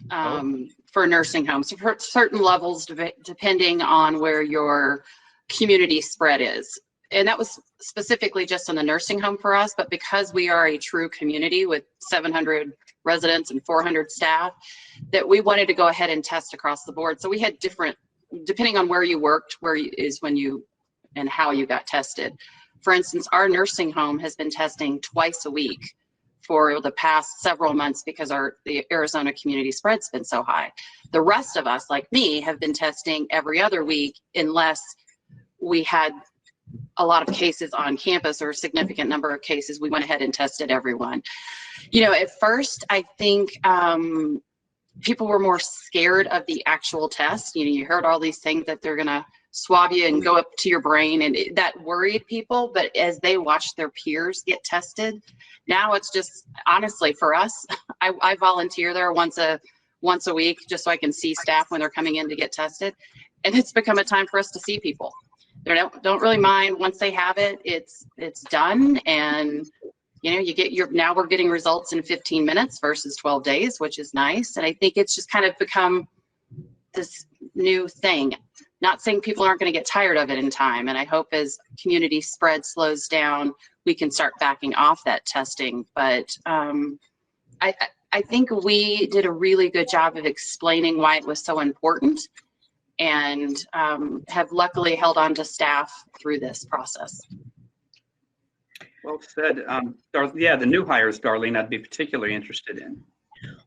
for nursing homes for certain levels, depending on where your community spread is. And that was specifically just in the nursing home for us, but because we are a true community with 700 residents and 400 staff, that we wanted to go ahead and test across the board. So we had different, depending on where you worked, when you and how you got tested. For instance, our nursing home has been testing twice a week for the past several months because the Arizona community spread's been so high. The rest of us, like me, have been testing every other week unless we had a lot of cases on campus or a significant number of cases. We went ahead and tested everyone. You know, at first, I think people were more scared of the actual test. You know, you heard all these things that they're gonna swab you and go up to your brain, and that worried people. But as they watched their peers get tested, now it's just, honestly, for us, I volunteer there once a week just so I can see staff when they're coming in to get tested, and it's become a time for us to see people. They don't really mind once they have it. It's done, and you know, you get now we're getting results in 15 minutes versus 12 days, which is nice. And I think it's just kind of become this new thing. Not saying people aren't going to get tired of it in time. And I hope as community spread slows down, we can start backing off that testing. But I think we did a really good job of explaining why it was so important, and have luckily held on to staff through this process. Well said. Yeah, the new hires, Darlene, I'd be particularly interested in.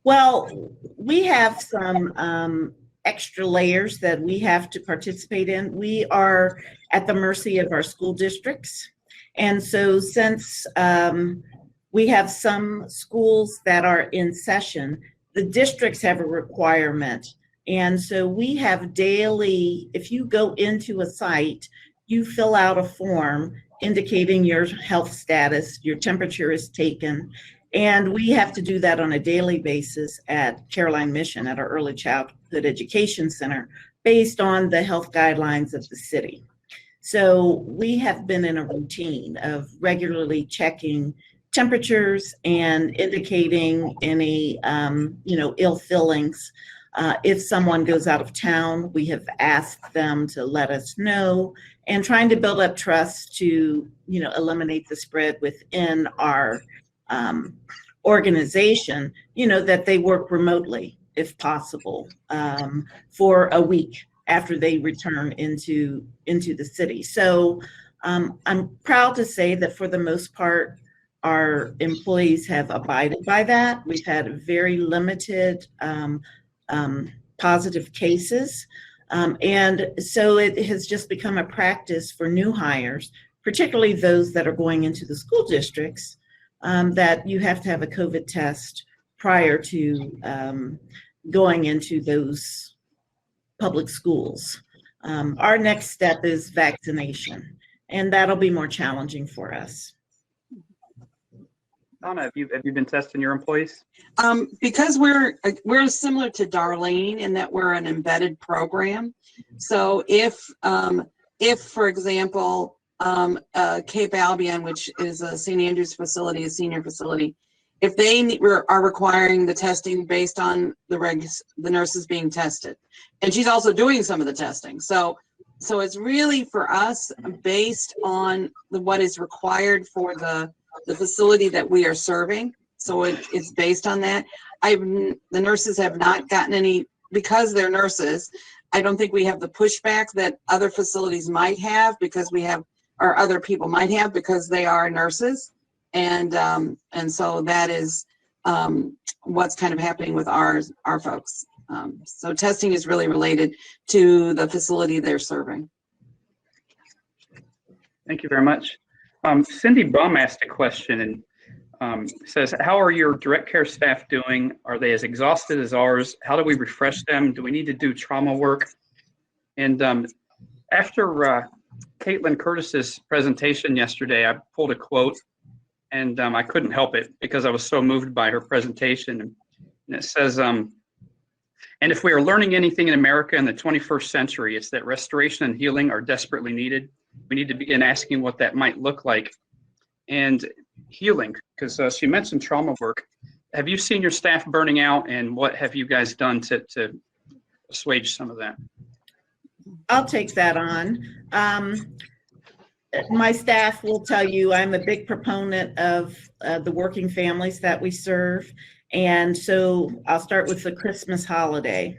Well, we have some extra layers that we have to participate in. We are at the mercy of our school districts. And so since we have some schools that are in session, the districts have a requirement. And so we have daily, if you go into a site, you fill out a form indicating your health status, your temperature is taken. And we have to do that on a daily basis at Caroline Mission, at our Early Childhood Education Center, based on the health guidelines of the city. So we have been in a routine of regularly checking temperatures and indicating any, ill feelings. If someone goes out of town, we have asked them to let us know, and trying to build up trust to, eliminate the spread within our organization, that they work remotely if possible for a week after they return into the city. So I'm proud to say that for the most part, our employees have abided by that. We've had very limited positive cases. And so it has just become a practice for new hires, particularly those that are going into the school districts, that you have to have a COVID test prior to going into those public schools. Our next step is vaccination, and that'll be more challenging for us. Donna, have you been testing your employees? Because we're similar to Darlene in that we're an embedded program. So if for example, Cape Albion, which is a St. Andrews facility, a senior facility, if they are requiring the testing based on the nurses being tested, and she's also doing some of the testing. So it's really for us based on what is required for the facility that we are serving. So it's based on that. The nurses have not gotten any, because they're nurses. I don't think we have the pushback that other facilities might have, because or other people might have, because they are nurses. And so that is what's kind of happening with our folks. So testing is really related to the facility they're serving. Thank you very much. Cindy Bum asked a question and says, how are your direct care staff doing? Are they as exhausted as ours? How do we refresh them? Do we need to do trauma work? And after Caitlin Curtis's presentation yesterday, I pulled a quote, and I couldn't help it because I was so moved by her presentation. And it says, and if we are learning anything in America in the 21st century, it's that restoration and healing are desperately needed. We need to begin asking what that might look like. And healing, because she mentioned trauma work. Have you seen your staff burning out, and what have you guys done to assuage some of that? I'll take that on. My staff will tell you I'm a big proponent of the working families that we serve. And so I'll start with the Christmas holiday.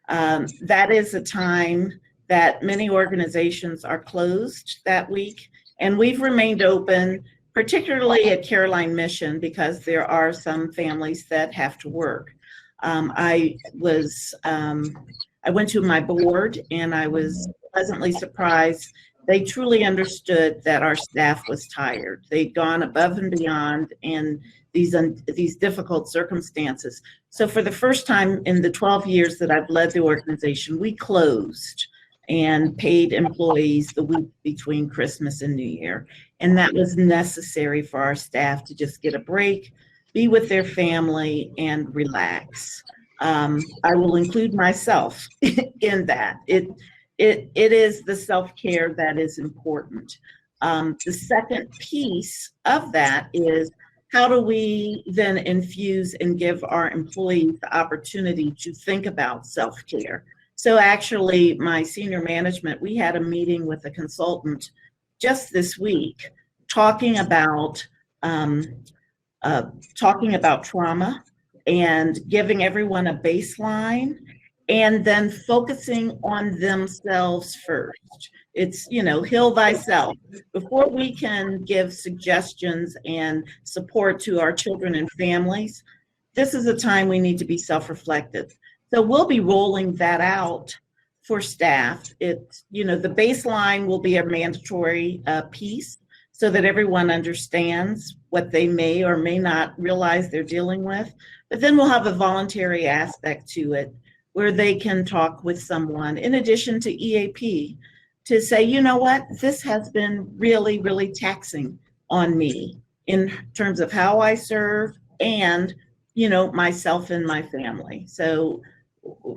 That is a time that many organizations are closed that week. And we've remained open, particularly at Caroline Mission, because there are some families that have to work. I went to my board and I was pleasantly surprised. They truly understood that our staff was tired. They'd gone above and beyond in these difficult circumstances. So for the first time in the 12 years that I've led the organization, we closed and paid employees the week between Christmas and New Year. And that was necessary for our staff to just get a break, be with their family, and relax. I will include myself in that. It is the self-care that is important. The second piece of that is, how do we then infuse and give our employees the opportunity to think about self-care? So actually, my senior management, we had a meeting with a consultant just this week talking about trauma and giving everyone a baseline, and then focusing on themselves first. It's, heal thyself. Before we can give suggestions and support to our children and families, this is a time we need to be self-reflective. So we'll be rolling that out for staff. It's, the baseline will be a mandatory piece so that everyone understands what they may or may not realize they're dealing with. But then we'll have a voluntary aspect to it where they can talk with someone in addition to EAP to say, you know what, this has been really, really taxing on me in terms of how I serve and, myself and my family. So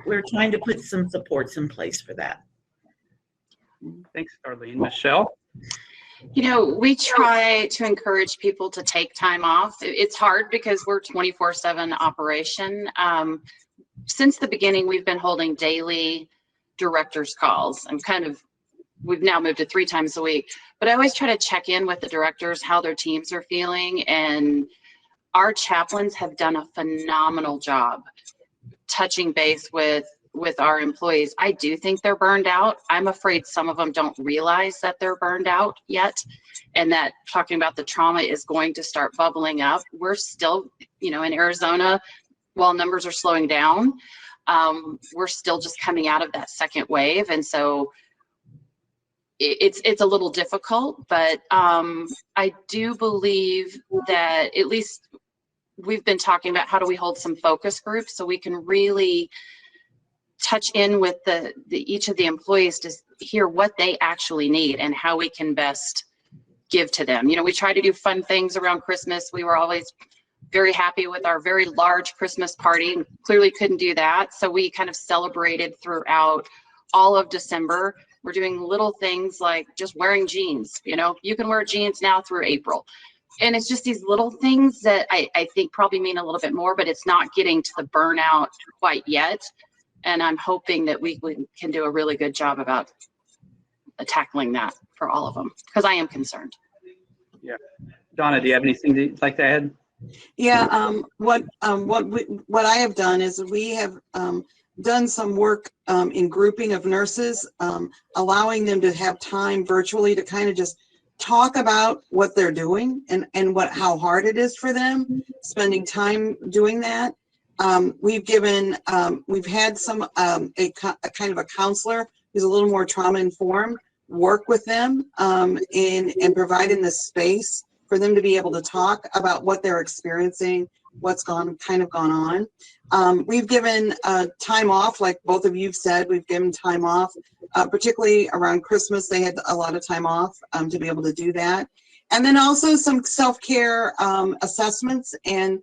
we're trying to put some supports in place for that. Thanks, Darlene. Michelle? We try to encourage people to take time off. It's hard because we're 24/7 operation. Since the beginning, we've been holding daily directors calls. We've now moved to 3 times a week, but I always try to check in with the directors, how their teams are feeling. And our chaplains have done a phenomenal job touching base with our employees. I do think they're burned out. I'm afraid some of them don't realize that they're burned out yet, and that talking about the trauma is going to start bubbling up. We're still, in Arizona, while numbers are slowing down, we're still just coming out of that second wave. And so it's a little difficult, but I do believe that at least we've been talking about how do we hold some focus groups so we can really touch in with each of the employees to hear what they actually need and how we can best give to them. We try to do fun things around Christmas. We were always very happy with our very large Christmas party, and clearly couldn't do that. So we kind of celebrated throughout all of December. We're doing little things like just wearing jeans. You can wear jeans now through April. And it's just these little things that I think probably mean a little bit more, but it's not getting to the burnout quite yet. And I'm hoping that we can do a really good job about tackling that for all of them, because I am concerned. Yeah. Donna, do you have anything that you'd like to add? Yeah, what I have done is we have done some work in grouping of nurses, allowing them to have time virtually to kind of just talk about what they're doing and how hard it is for them, spending time doing that. We've had some a kind of a counselor who's a little more trauma informed work with them in providing the space for them to be able to talk about what they're experiencing, what's gone on. We've given time off, like both of you said. We've given time off, particularly around Christmas. They had a lot of time off to be able to do that. And then also some self-care assessments and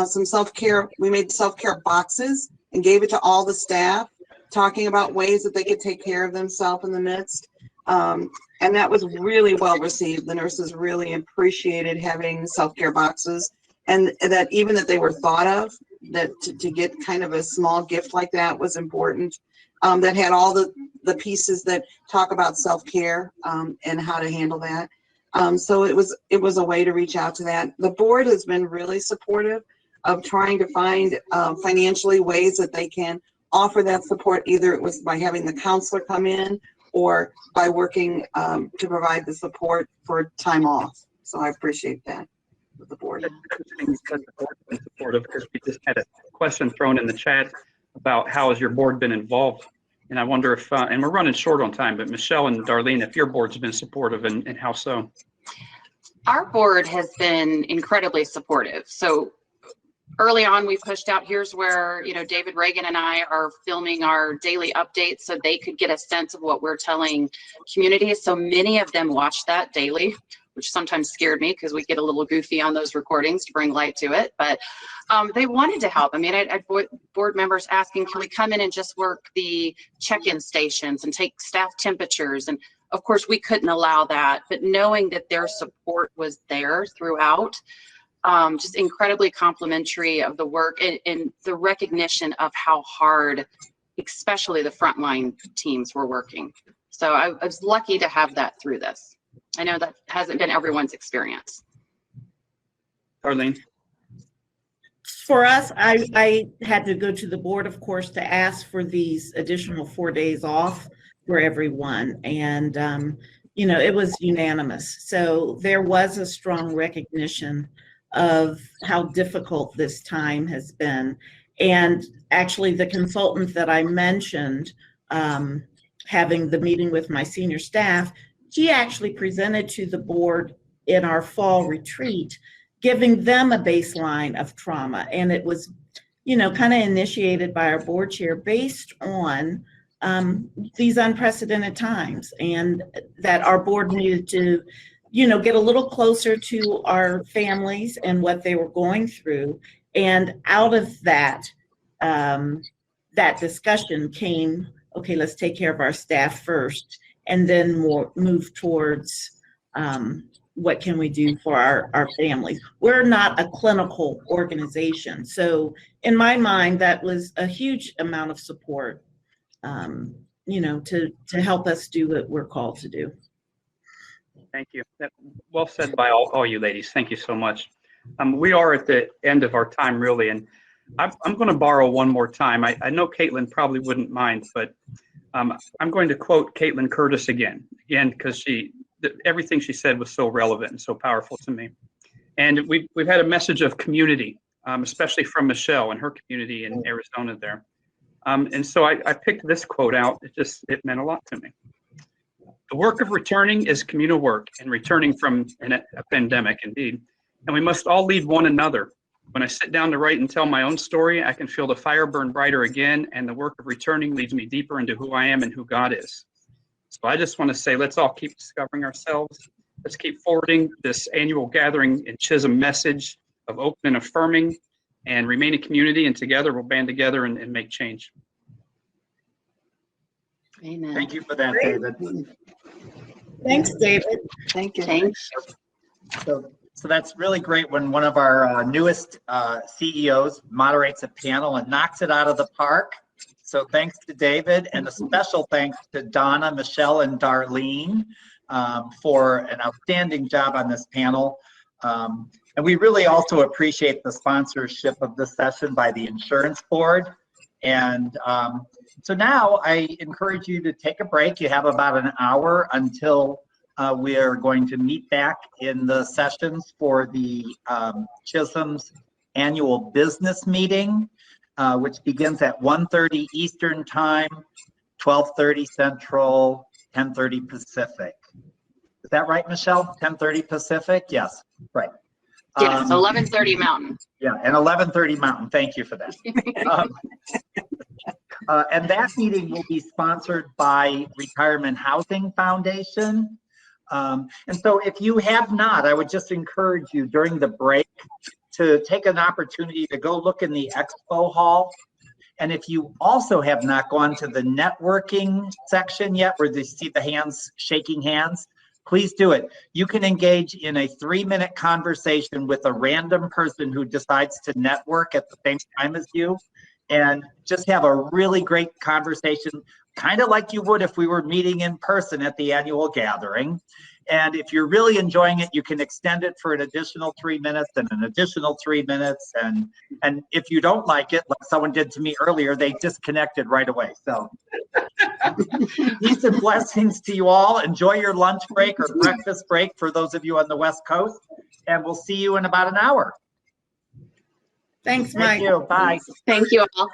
some self-care. We made self-care boxes and gave it to all the staff, talking about ways that they could take care of themselves in the midst. And that was really well received. The nurses really appreciated having self-care boxes, and that even that they were thought of, that to get kind of a small gift like that was important. That had all the pieces that talk about self-care and how to handle that. So it was a way to reach out to that. The board has been really supportive of trying to find financially ways that they can offer that support. Either it was by having the counselor come in, or by working to provide the support for time off. So I appreciate that with the board. Because the board's been supportive, because we just had a question thrown in the chat about how has your board been involved? And I wonder if, and we're running short on time, but Michelle and Darlene, if your board's been supportive and how so? Our board has been incredibly supportive. So early on, we pushed out, here's where, David Reagan and I are filming our daily updates so they could get a sense of what we're telling communities. So many of them watch that daily, which sometimes scared me because we get a little goofy on those recordings to bring light to it. But they wanted to help. I mean, I had board members asking, can we come in and just work the check-in stations and take staff temperatures? And of course, we couldn't allow that. But knowing that their support was there throughout, just incredibly complimentary of the work and the recognition of how hard, especially the frontline teams were working. So I was lucky to have that through this. I know that hasn't been everyone's experience. Darlene? For us, I had to go to the board, of course, to ask for these additional 4 days off for everyone. And, it was unanimous. So there was a strong recognition of how difficult this time has been. And actually the consultant that I mentioned, having the meeting with my senior staff, she actually presented to the board in our fall retreat, giving them a baseline of trauma. And it was, kind of initiated by our board chair based on these unprecedented times, and that our board needed to, get a little closer to our families and what they were going through. And out of that, that discussion came, okay, let's take care of our staff first, and then move towards what can we do for our families. We're not a clinical organization. So in my mind, that was a huge amount of support, to help us do what we're called to do. Thank you. Well said by all you ladies. Thank you so much. We are at the end of our time, really, and I'm going to borrow one more time. I know Caitlin probably wouldn't mind, but I'm going to quote Caitlin Curtis again, because everything she said was so relevant and so powerful to me. And we've had a message of community, especially from Michelle and her community in Arizona there. And so I picked this quote out. It meant a lot to me. The work of returning is communal work, and returning from a pandemic, indeed. And we must all lead one another. When I sit down to write and tell my own story, I can feel the fire burn brighter again, and the work of returning leads me deeper into who I am and who God is. So I just want to say, let's all keep discovering ourselves. Let's keep forwarding this annual gathering in Chisholm message of open and affirming, and remain a community, and together we'll band together and make change. Amen. Thank you for that, David. Thanks, David. Thank you. Thanks. So that's really great when one of our newest CEOs moderates a panel and knocks it out of the park. So thanks to David, and a special thanks to Donna, Michelle, and Darlene for an outstanding job on this panel. And we really also appreciate the sponsorship of this session by the Insurance Board. And so now I encourage you to take a break. You have about an hour until we are going to meet back in the sessions for the Chisholm's annual business meeting, which begins at 1:30 Eastern Time, 12:30 Central, 10:30 Pacific. Is that right, Michelle? 10:30 Pacific? Yes, right. Yes, 11:30 Mountain. Yeah, and 11:30 Mountain. Thank you for that. And that meeting will be sponsored by Retirement Housing Foundation. And so if you have not, I would just encourage you during the break to take an opportunity to go look in the expo hall. And if you also have not gone to the networking section yet, where they see the hands, shaking hands, please do it. You can engage in a 3-minute conversation with a random person who decides to network at the same time as you, and just have a really great conversation. kind of like you would if we were meeting in person at the annual gathering. And if you're really enjoying it, you can extend it for an additional 3 minutes and an additional 3 minutes. And if you don't like it, like someone did to me earlier, they disconnected right away. So peace and blessings to you all. Enjoy your lunch break or breakfast break for those of you on the West Coast. And we'll see you in about an hour. Thanks, Mike. Thank you. Bye. Thank you all.